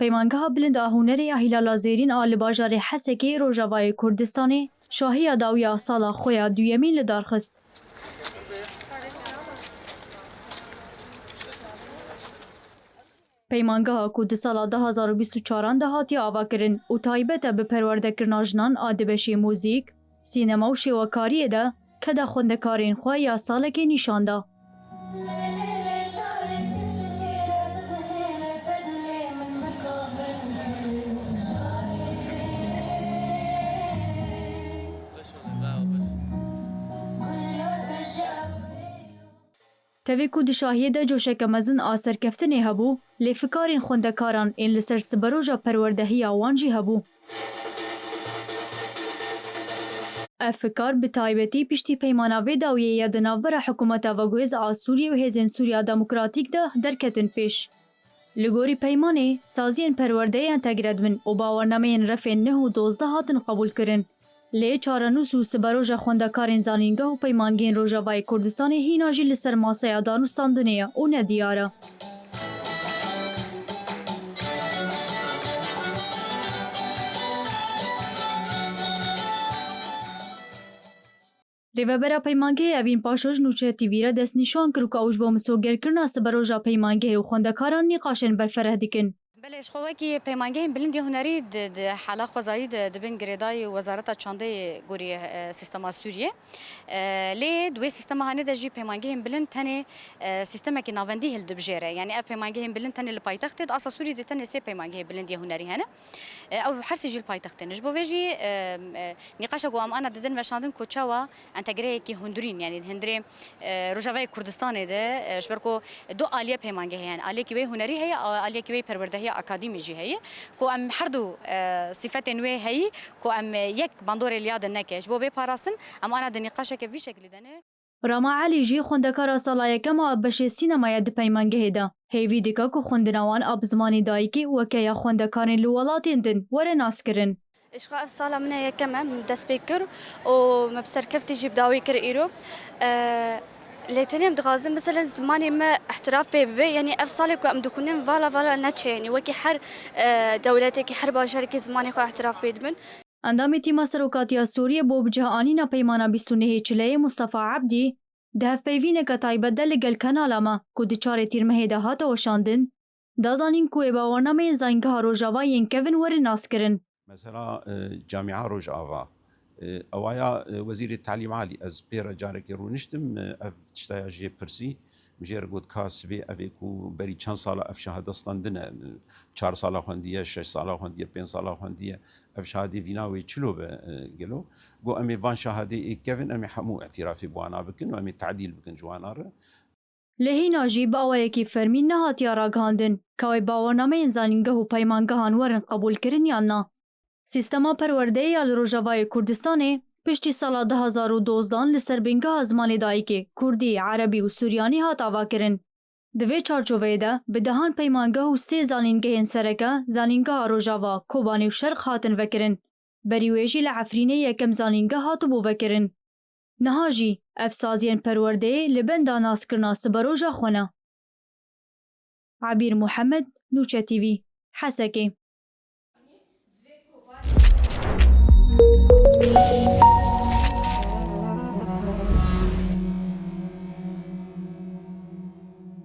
پیمانگاه بلند آهونری هیلالا زیرین آل باجار حسکی روجاوای کردستانی شاهی داویا سالا خویا دویمین لدارخست. پیمانگاه کود سال 2024 دهاتی آوا کرن و تایبت به پرورده کرناجنان آدبشی موزیک، سینما و شواکاری ده که ده خوندکارین خواه یا سالکی نشان ده. تاوی کود شاهیه ده جوشک مزن آسر کفتنی هبو لیفکارین خوندکاران این لسر سبروجا پروردهی آوانجی هبو. افکار به تایبتی پشتی پیماناوی داویه یا دنابرا حکومت و گویز آسوری و هزین سوریا دموکراتیک ده درکتن پیش. لگوری پیمانه سازین پرورده انتگرد من و باورنامه رفع 9 و 12 هاتن قبول کرن. لی چارنوس و سبروجا خوندکارین زانینگه و پیمانگین روجاوای کردستان هیناجی لسر ماسه دانستاندنه و ندیاره. ریوبرا پیمانگه اوین پاشوش نوچه تیویره دست نشان کرو که اوج با مسوگر کرنا سبروجا پیمانگه و خوندکاران نقاشن برفره دیکن. بله شخوه کی پیمانگه بلندی هنری د حالا خوزایی د بین گریدای وزارت چانده گوری سیستم سوریه لی دوی سیستم هنی دجی پیمانگه بلند تنه سیستم کی ناوندی هل دبجره یعنی پیمانگه بلند تنه لپایتخت د اساس سوری د تنه سی پیمانگه بلندی هنری هنه او حرس جیل پایتخت نج بو وجی نقاش گو ام انا ددن مشاندن کوچوا انتگری کی هندرین یعنی هندری روجاوای کردستان ده شبرکو دو عالیه پیمانگه یعنی عالیه کی هنری هي عالیه کی پرورده أكاديمي جي هي كو أم حردو صفات نوي هي كو أم يك بندور الياد النكش بو بيباراسن أم أنا دنقاشة كيف شكل دنه راما علي جي خوندکار سالای کما بشه سینمای د پیمانگه ده هیوی دیکا کو خوندنوان اب زمانی دایکی وکیا خوندکارین لولاتین دن ور ناس کرن اشقاء الصالة من يكمل من دس بيكر ومبسر كفتي جيب داوي كر إيرو ليتني متغازم مثلا زماني ما احتراف بي يعني افصالي كو ام دكونين فالا نتش يعني وكي حر دولتي كي حر باشركي زماني خو احتراف بيدمن اندامی تیما سروکاتیا سوریه بو بجهانی نا پیمانا بیستونه چله مصطفى عبدی ده پیوینه که تایبت دل گل کنالاما کو دی چاره تیرمه ده هات وشاندن دازانین کو باورنامه زنگها روجاوا ین کوین ور ناس کرن مثلا جامعه روجاوا اوایا وزیر التعلیم العالی از پیر جارك رونشتم اف تشتاجي برسي مجير قد كاسبي افيكو بري چند سال اف شهادستان دنا 4 سال خونديه 6 سال خونديه 5 سال خونديه اف شهادي فيناوي چلو قالو قو امي فان شهادي كيفن امي حمو اعترافي بوانا بكن وامي تعديل بكن جوانار لهینا جی باوی کی فرمین نهات یا راگاندن که باورنامه انزانینگه و پیمانگهان ورن قبول کرن یا نه سیستما پرورده یا روجاوای کردستان پشتی سال 2012 لسر بینگاه زمانی دایی که کردی، عربی و سوریانی هات آوا کرن. دوی چارچوبه ده به دهان پیمانگاه و 3 زانینگه انسرکه زانینگاه روجاوا، کوبانی و شرق هاتن وکرن. بریویجی لعفرینه یکم زانینگه هاتو بو وکرن. نهاجی افسازین پرورده لبندا ناس کرنا سبروجا خونه. عبیر محمد، نوچه تیوی، حسکه. Thank you.